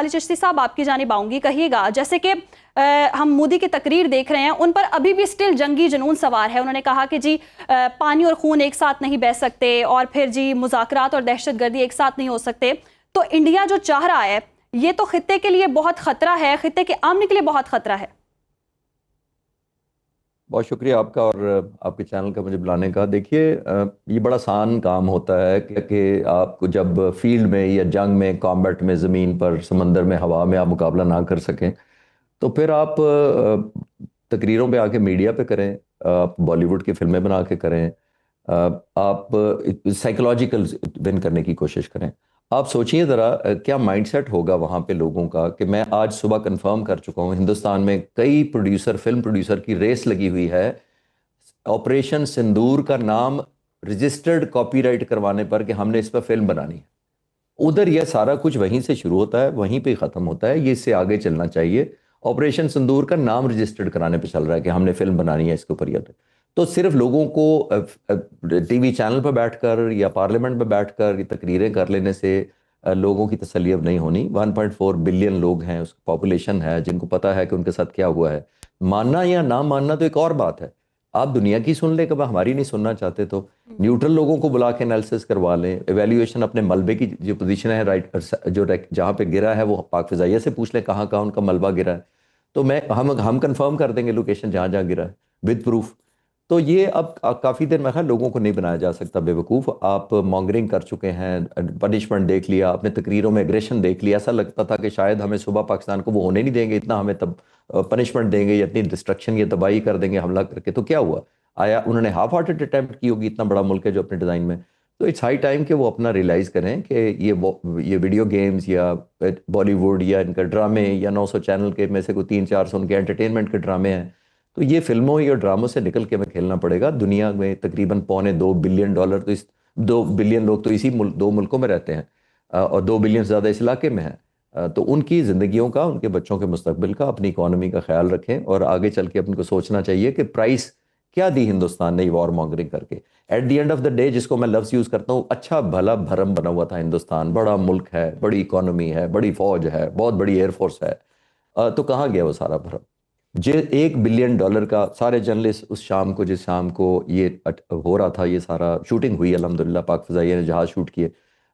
خالد چشتی صاحب آپ کی جانب آؤں گی، کہیے گا جیسے کہ ہم مودی کی تقریر دیکھ رہے ہیں، ان پر ابھی بھی سٹل جنگی جنون سوار ہے. انہوں نے کہا کہ جی پانی اور خون ایک ساتھ نہیں بہہ سکتے، اور پھر جی مذاکرات اور دہشت گردی ایک ساتھ نہیں ہو سکتے. تو انڈیا جو چاہ رہا ہے یہ تو خطے کے لیے بہت خطرہ ہے، خطے کے امن کے لیے بہت خطرہ ہے. بہت شکریہ آپ کا اور آپ کے چینل کا مجھے بلانے کا. دیکھیے یہ بڑا آسان کام ہوتا ہے کہ آپ کو جب فیلڈ میں یا جنگ میں، کامبیٹ میں، زمین پر، سمندر میں، ہوا میں آپ مقابلہ نہ کر سکیں تو پھر آپ تقریروں پہ آ کے میڈیا پہ کریں، آپ بالی ووڈ کی فلمیں بنا کے کریں، آپ سائیکولوجیکل ون کرنے کی کوشش کریں. آپ سوچئے ذرا کیا مائنڈ سیٹ ہوگا وہاں پہ لوگوں کا کہ میں آج صبح کنفرم کر چکا ہوں ہندوستان میں کئی پروڈیوسر، فلم پروڈیوسر کی ریس لگی ہوئی ہے آپریشن سندور کا نام رجسٹرڈ کاپی رائٹ کروانے پر کہ ہم نے اس پہ فلم بنانی ہے. ادھر یہ سارا کچھ وہیں سے شروع ہوتا ہے، وہیں پہ ختم ہوتا ہے. یہ اس سے آگے چلنا چاہیے. آپریشن سندور کا نام رجسٹرڈ کرانے پہ چل رہا ہے کہ ہم نے فلم بنانی ہے اس کے اوپر. تو صرف لوگوں کو ٹی وی چینل پہ بیٹھ کر یا پارلیمنٹ پہ بیٹھ کر یہ تقریریں کر لینے سے لوگوں کی تسلی اب نہیں ہونی. 1.4 بلین لوگ ہیں، اس پاپولیشن ہے جن کو پتہ ہے کہ ان کے ساتھ کیا ہوا ہے. ماننا یا نہ ماننا تو ایک اور بات ہے. آپ دنیا کی سن لیں، کبھی ہماری نہیں سننا چاہتے تو نیوٹرل لوگوں کو بلا کے انالیسس کروا لیں. ایویلیویشن اپنے ملبے کی جو پوزیشن ہے، رائٹ جو جہاں پہ گرا ہے وہ پاک فضائیہ سے پوچھ لیں کہاں کہاں ان کا ملبہ گرا ہے. تو ہم کنفرم کر دیں گے لوکیشن جہاں جہاں گرا ہے ود پروف. تو یہ اب کافی دیر میں لوگوں کو نہیں بنایا جا سکتا بے وقوف. آپ مانگرنگ کر چکے ہیں، پنشمنٹ دیکھ لیا، اپنے تقریروں میں ایگریشن دیکھ لیا. ایسا لگتا تھا کہ شاید ہمیں صبح پاکستان کو وہ ہونے نہیں دیں گے، اتنا ہمیں تب پنشمنٹ دیں گے یا اتنی ڈسٹرکشن یا تباہی کر دیں گے حملہ کر کے. تو کیا ہوا؟ آیا انہوں نے ہاف ہارٹڈ اٹیمپٹ کی ہوگی، اتنا بڑا ملک ہے جو اپنے ڈیزائن میں. تو اٹس ہائی ٹائم کہ وہ اپنا ریلائز کریں کہ یہ ویڈیو گیمز یا بالی ووڈ یا ان کا ڈرامے یا 900 چینل کے میں سے کوئی 300-400 ان کے انٹرٹینمنٹ کے ڈرامے ہیں. تو یہ فلموں یا ڈراموں سے نکل کے ہمیں کھیلنا پڑے گا. دنیا میں تقریباً $2.25 بلین تو 2 بلین لوگ تو اسی دو ملکوں میں رہتے ہیں اور 2 بلین سے زیادہ اس علاقے میں ہیں. تو ان کی زندگیوں کا، ان کے بچوں کے مستقبل کا، اپنی اکانومی کا خیال رکھیں اور آگے چل کے اپن کو سوچنا چاہیے کہ پرائس کیا دی ہندوستان نے وار مانگرنگ کر کے. At the end of the day, جس کو میں لفظ یوز کرتا ہوں، اچھا بھلا بھرم بنا ہوا تھا ہندوستان. بڑا ملک ہے، بڑی اکانومی ہے، بڑی فوج ہے، بہت بڑی ایئر فورس ہے. تو کہاں گیا وہ سارا بھرم؟ $1 بلین کا سارے جرنلسٹ اس شام کو، جس شام کو یہ ہو رہا تھا، یہ سارا شوٹنگ ہوئی الحمدللہ، پاک فضائیہ نے جہاز شوٹ کیے.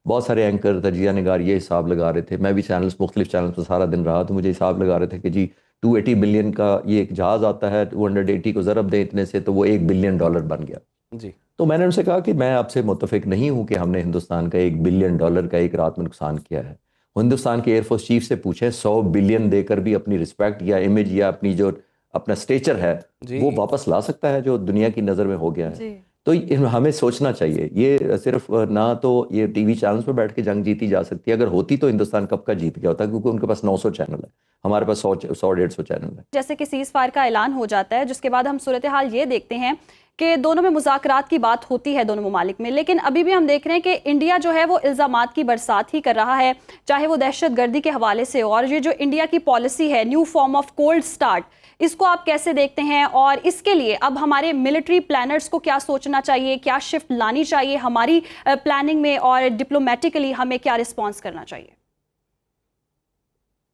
بہت سارے اینکر، تجزیہ نگار یہ حساب لگا رہے تھے. میں بھی مختلف چینلز پہ سارا دن رہا تو مجھے حساب لگا رہے تھے کہ جی 280 بلین کا یہ ایک جہاز آتا ہے، 280 کو ضرب دیں اتنے سے تو وہ $1 بلین بن گیا. جی تو میں نے ان سے کہا کہ میں آپ سے متفق نہیں ہوں کہ ہم نے ہندوستان کا $1 بلین کا ایک رات میں نقصان کیا ہے. ہندوستان کے ایئر فورس چیف سے پوچھیں، 100 بلین دے کر بھی اپنی رسپیکٹ یا امیج یا اپنی جو اپنا سٹیچر ہے وہ واپس لا سکتا ہے جو دنیا کی نظر میں ہو گیا ہے. تو ہمیں سوچنا چاہیے. یہ صرف نہ تو یہ ٹی وی چینلز پہ بیٹھ کے جنگ جیتی جا سکتی ہے. اگر ہوتی تو ہندوستان کب کا جیت گیا ہوتا، کیونکہ ان کے پاس 900 چینل ہے، ہمارے پاس 100-150 چینل ہے. جیسے کہ سیز فائر کا اعلان ہو جاتا ہے، جس کے بعد ہم صورتحال یہ دیکھتے ہیں کہ دونوں میں مذاکرات کی بات ہوتی ہے دونوں ممالک میں، لیکن ابھی بھی ہم دیکھ رہے ہیں کہ انڈیا جو ہے وہ الزامات کی برسات ہی کر رہا ہے، چاہے وہ دہشت گردی کے حوالے سے. اور یہ جو انڈیا کی پالیسی ہے، new form of cold start, اس کو آپ کیسے دیکھتے ہیں؟ اور اس کے لیے اب ہمارے ملٹری پلانرز کو کیا سوچنا چاہیے، کیا شفٹ لانی چاہیے ہماری پلاننگ میں، اور ڈپلومیٹیکلی ہمیں کیا رسپانس کرنا چاہیے؟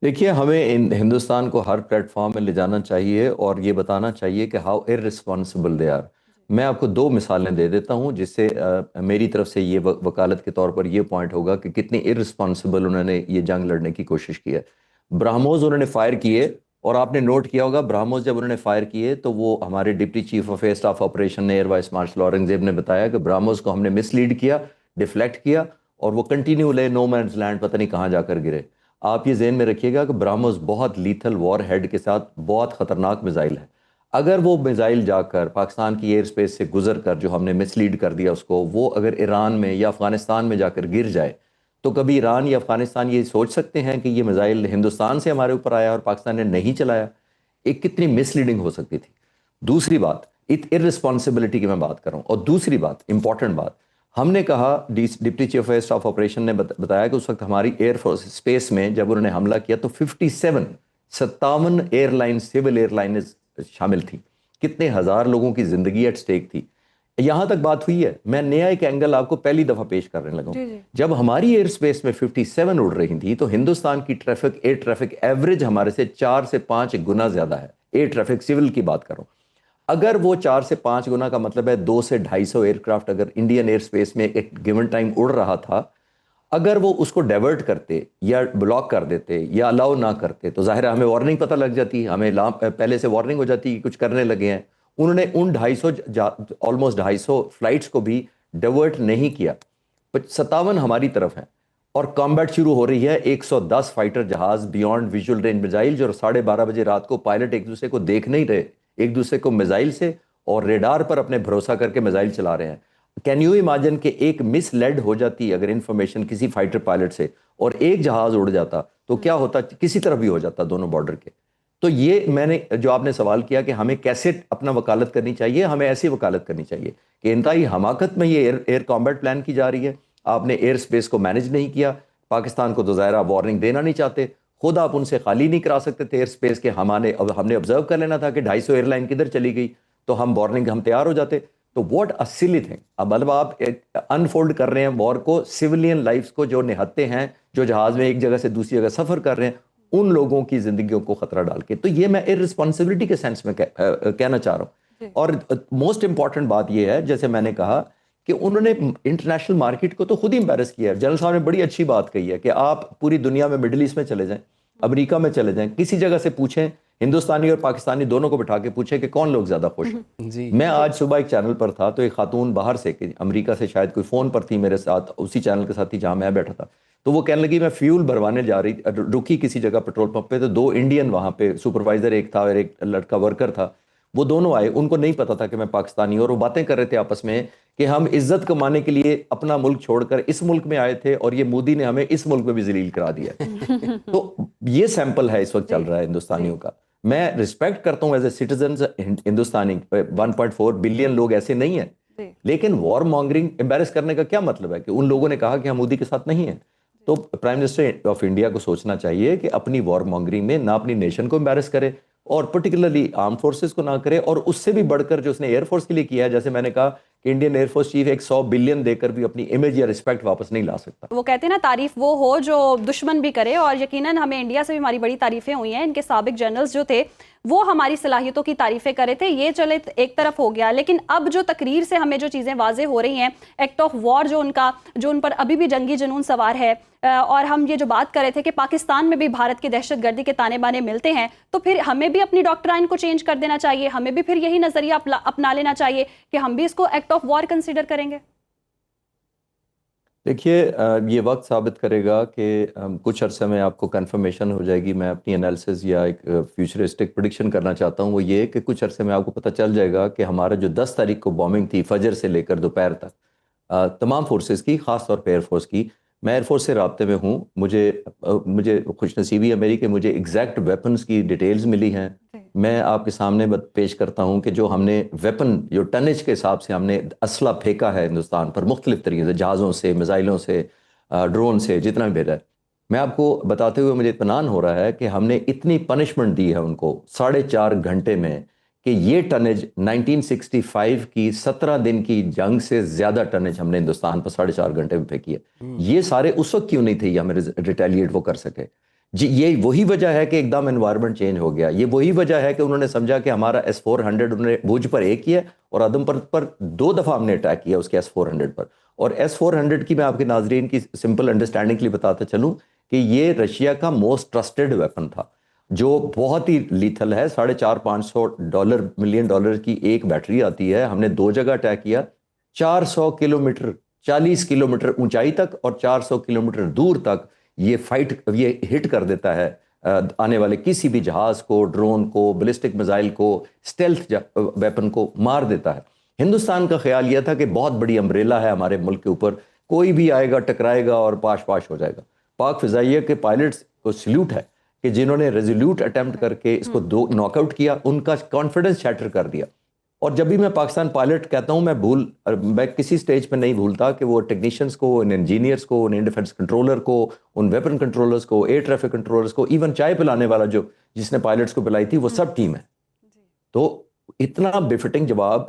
دیکھیے، ہمیں ہندوستان کو ہر پلیٹ فارم میں لے جانا چاہیے اور یہ بتانا چاہیے کہ ہاؤ irresponsible they are. میں آپ کو 2 مثالیں دے دیتا ہوں جس سے میری طرف سے یہ وکالت کے طور پر یہ پوائنٹ ہوگا کہ کتنی irresponsible انہوں نے یہ جنگ لڑنے کی کوشش کی ہے. برہموز انہوں نے فائر کیے، اور آپ نے نوٹ کیا ہوگا برہموز جب انہوں نے فائر کیے تو وہ ہمارے deputy chief of air staff operation air vice marshal Aurangzeb نے بتایا کہ برہموز کو ہم نے مس لیڈ کیا، ڈیفلیکٹ کیا، اور وہ کنٹینیو لے نو مینز لینڈ پتہ نہیں کہاں جا کر گرے. آپ یہ ذہن میں رکھیے گا کہ برہموز بہت لیتھل وار ہیڈ کے ساتھ بہت خطرناک میزائل ہے. اگر وہ میزائل جا کر پاکستان کی ایئر سپیس سے گزر کر، جو ہم نے مس لیڈ کر دیا اس کو، وہ اگر ایران میں یا افغانستان میں جا کر گر جائے تو کبھی ایران یا افغانستان یہ سوچ سکتے ہیں کہ یہ میزائل ہندوستان سے ہمارے اوپر آیا اور پاکستان نے نہیں چلایا؟ ایک کتنی مس لیڈنگ ہو سکتی تھی. دوسری بات، irresponsibility کی میں بات کر رہا ہوں. اور دوسری بات، امپورٹنٹ بات، ہم نے کہا، deputy chief of staff operation نے بتایا کہ اس وقت ہماری ایئر فورس اسپیس میں جب انہوں نے حملہ کیا تو 57 airline, civil airlines شامل تھیں. کتنے ہزار لوگوں کی زندگی ایٹ سٹیک تھی. یہاں تک بات ہوئی ہے. میں نیا ایک اینگل آپ کو پہلی دفعہ پیش کرنے لگا ہوں. جی جب ہماری ایئر سپیس میں 57 اڑ رہی تھی تو ہندوستان کی ٹریفک ایئر ٹریفک ایوریج ہمارے سے 4 سے 5 گنا زیادہ ہے. ایئر ٹریفک سول کی بات کروں, اگر وہ 4 سے 5 گنا کا مطلب ہے 200 سے 250 ایئر کرافٹ اگر انڈین ایئر سپیس میں ایک گیون ٹائم اڑ رہا تھا, اگر وہ اس کو ڈائیورٹ کرتے یا بلاک کر دیتے یا الاؤ نہ کرتے تو ظاہر ہے ہمیں وارننگ پتہ لگ جاتی, ہمیں پہلے سے وارننگ ہو جاتی کہ کچھ کرنے لگے ہیں. انہوں نے ان 250 آلموسٹ 250 فلائٹس کو بھی ڈائیورٹ نہیں کیا. 57 ہماری طرف ہیں اور کامبیٹ شروع ہو رہی ہے. 110 فائٹر جہاز بیونڈ ویژول رینج میزائل جو 12:30 بجے رات کو پائلٹ ایک دوسرے کو دیکھ نہیں رہے, ایک دوسرے کو میزائل سے اور ریڈار پر اپنے بھروسہ کر کے میزائل چلا رہے ہیں. کین یو امیجن کہ ایک مس لیڈ ہو جاتی اگر انفارمیشن کسی فائٹر پائلٹ سے اور ایک جہاز اڑ جاتا تو کیا ہوتا, کسی طرف بھی ہو جاتا دونوں بارڈر کے. تو یہ میں نے جو آپ نے سوال کیا کہ ہمیں کیسے اپنا وکالت کرنی چاہیے, ہمیں ایسی وکالت کرنی چاہیے کہ انتہائی حماقت میں یہ ایئر کامبیٹ پلان کی جا رہی ہے. آپ نے ایئر سپیس کو مینج نہیں کیا. پاکستان کو تو ظاہرہ وارننگ دینا نہیں چاہتے, خود آپ ان سے خالی نہیں کرا سکتے تھے ایئر سپیس کے. ہم نے آبزرو کر لینا تھا کہ 250 ایئر لائن کدھر چلی گئی تو ہم وارننگ ہم تیار ہو جاتے. تو واٹ اے سلی تھنگ. اب مطلب آپ انفولڈ کر رہے ہیں وار کو, سویلین لائفز کو جو نہتے ہیں, جو جہاز میں ایک جگہ سے دوسری جگہ سفر کر رہے ہیں, ان لوگوں کی زندگیوں کو خطرہ ڈال کے. تو یہ میں ارسپانسبلٹی کے سینس میں کہنا چاہ رہا ہوں. اور موسٹ امپورٹنٹ بات یہ ہے, جیسے میں نے کہا کہ انہوں نے انٹرنیشنل مارکیٹ کو تو خود ہی امبیرس کیا ہے. جنرل صاحب نے بڑی اچھی بات کہی ہے کہ آپ پوری دنیا میں مڈل ایسٹ میں چلے جائیں, امریکہ میں چلے جائیں, کسی جگہ سے پوچھیں, ہندوستانی اور پاکستانی دونوں کو بٹھا کے پوچھیں کہ کون لوگ زیادہ خوش ہیں. میں آج صبح ایک چینل پر تھا تو ایک خاتون باہر سے کہ امریکہ سے شاید کوئی فون پر تھی میرے ساتھ, اسی چینل کے ساتھ ہی جہاں میں بیٹھا تھا, تو وہ کہنے لگی میں فیول بھروانے جا رہی, رکی کسی جگہ پیٹرول پمپ پہ, تو 2 انڈین وہاں پہ سپروائزر ایک تھا اور ایک لڑکا ورکر تھا, وہ دونوں آئے. ان کو نہیں پتا تھا کہ میں پاکستانی ہوں اور وہ باتیں کر رہے تھے آپس میں کہ ہم عزت کمانے کے لیے اپنا ملک چھوڑ کر اس ملک میں آئے تھے اور یہ مودی نے ہمیں اس ملک میں بھی ذلیل کرا دیا ہے. تو یہ سیمپل ہے اس وقت چل رہا ہے ہندوستانیوں کا. میں رسپیکٹ کرتا ہوں ایز اے سٹیزنز ہندوستانی, 1.4 بلین لوگ ایسے نہیں ہیں, لیکن وار مانگرنگ امبیرس کرنے کا کیا مطلب ہے کہ ان لوگوں نے کہا کہ ہم مودی کے ساتھ نہیں ہیں. تو پرائم منسٹر آف انڈیا کو سوچنا چاہیے کہ اپنی وار مانگرنگ میں نہ اپنی نیشن کو امبیرس کرے اور پرٹیکولرلی آرم فورسز کو نہ کرے, اور اس سے بھی بڑھ کر جو اس نے ایئر فورس کے لیے کیا ہے, جیسے میں نے کہا کہ Indian air force chief 100 billion دے کر بھی اپنی امیج یا رسپیکٹ واپس نہیں لا سکتا. وہ کہتے ہیں نا تعریف وہ ہو جو دشمن بھی کرے, اور یقیناً ہمیں انڈیا سے بھی ہماری بڑی تعریفیں ہوئی ہیں. ان کے سابق جنرلز جو تھے وہ ہماری صلاحیتوں کی تعریفیں کرے تھے, یہ چلے ایک طرف ہو گیا. لیکن اب جو تقریر سے ہمیں جو چیزیں واضح ہو رہی ہیں, ایکٹ آف وار جو ان پر ابھی بھی جنگی جنون سوار ہے, اور ہم یہ جو بات کر رہے تھے کہ پاکستان میں بھی بھارت کی دہشت گردی کے تانے بانے ملتے ہیں, تو پھر ہمیں بھی اپنی ڈاکٹرائن کو چینج کر دینا چاہیے, ہمیں بھی پھر یہی نظریہ اپنا لینا چاہیے کہ ہم بھی اس کو ایکٹ آف وار کنسیڈر کریں گے. دیکھیے یہ وقت ثابت کرے گا کہ کچھ عرصے میں آپ کو کنفرمیشن ہو جائے گی. میں اپنی انالیسز یا ایک فیوچرسٹک پریڈکشن کرنا چاہتا ہوں, وہ یہ کہ کچھ عرصے میں آپ کو پتہ چل جائے گا کہ ہمارا جو 10 تاریخ کو بومبنگ تھی فجر سے لے کر دوپہر تک, تمام فورسز کی, خاص طور پہ ایئر فورس کی, میں ایئر فورس سے رابطے میں ہوں. مجھے خوش نصیبی ہے میری کہ مجھے ایگزیکٹ ویپنز کی ڈیٹیلز ملی ہیں. میں آپ کے سامنے پیش کرتا ہوں کہ جو ہم نے ویپن, جو ٹنیج کے حساب سے ہم نے اسلحہ پھینکا ہے ہندوستان پر مختلف طریقے سے, جہازوں سے, میزائلوں سے, ڈرون سے, جتنا بھی بھیجا ہے, میں آپ کو بتاتے ہوئے مجھے اطمینان ہو رہا ہے کہ ہم نے اتنی پنشمنٹ دی ہے ان کو 4.5 گھنٹے میں کہ یہ ٹنیج 1965 کی 17 دن کی جنگ سے زیادہ ٹنیج ہم نے ہندوستان پر 4.5 گھنٹے میں پھینکی ہے. یہ سارے اس وقت کیوں نہیں تھے یہ ہمیں ریٹیلیٹ وہ کر سکے؟ جی یہ وہی وجہ ہے کہ ایک دم انوائرمنٹ چینج ہو گیا. یہ وہی وجہ ہے کہ انہوں نے سمجھا کہ ہمارا S-400 انہوں نے بھوج پر ایک کیا اور ادم پر 2 دفعہ ہم نے اٹیک کیا اس کے S-400 پر. اور S-400 کی میں آپ کے ناظرین کی سمپل انڈرسٹینڈنگ کے لیے بتاتا چلوں کہ یہ رشیا کا موسٹ ٹرسٹڈ ویپن تھا جو بہت ہی لیتھل ہے. $550 ملین کی ایک بیٹری آتی ہے. ہم نے 2 جگہ اٹیک کیا, 400 کلومیٹر 40 کلومیٹر اونچائی تک اور 400 کلومیٹر دور تک یہ ہٹ کر دیتا ہے آنے والے کسی بھی جہاز کو, ڈرون کو, بیلسٹک میزائل کو, اسٹیلتھ ویپن کو مار دیتا ہے. ہندوستان کا خیال یہ تھا کہ بہت بڑی امبریلا ہے ہمارے ملک کے اوپر, کوئی بھی آئے گا ٹکرائے گا اور پاش ہو جائے گا. پاک فضائیہ کے پائلٹس کو سلیوٹ ہے کہ جنہوں نے ریزولوٹ اٹیمپٹ کر کے اس کو ناک آؤٹ کیا, ان کا کانفیڈنس شیٹر کر دیا. اور جب بھی میں پاکستان پائلٹ کہتا ہوں میں کسی سٹیج پہ نہیں بھولتا کہ وہ ٹیکنیشینز کو, ان انجینئرز کو, ان ڈیفنس کنٹرولر کو, ان ویپن کنٹرولرز کو, ایئر ٹریفک کنٹرولرز کو, ایون چائے پلانے والا جس نے پائلٹس کو پلائی تھی وہ سب ٹیم ہے. تو اتنا بفٹنگ جواب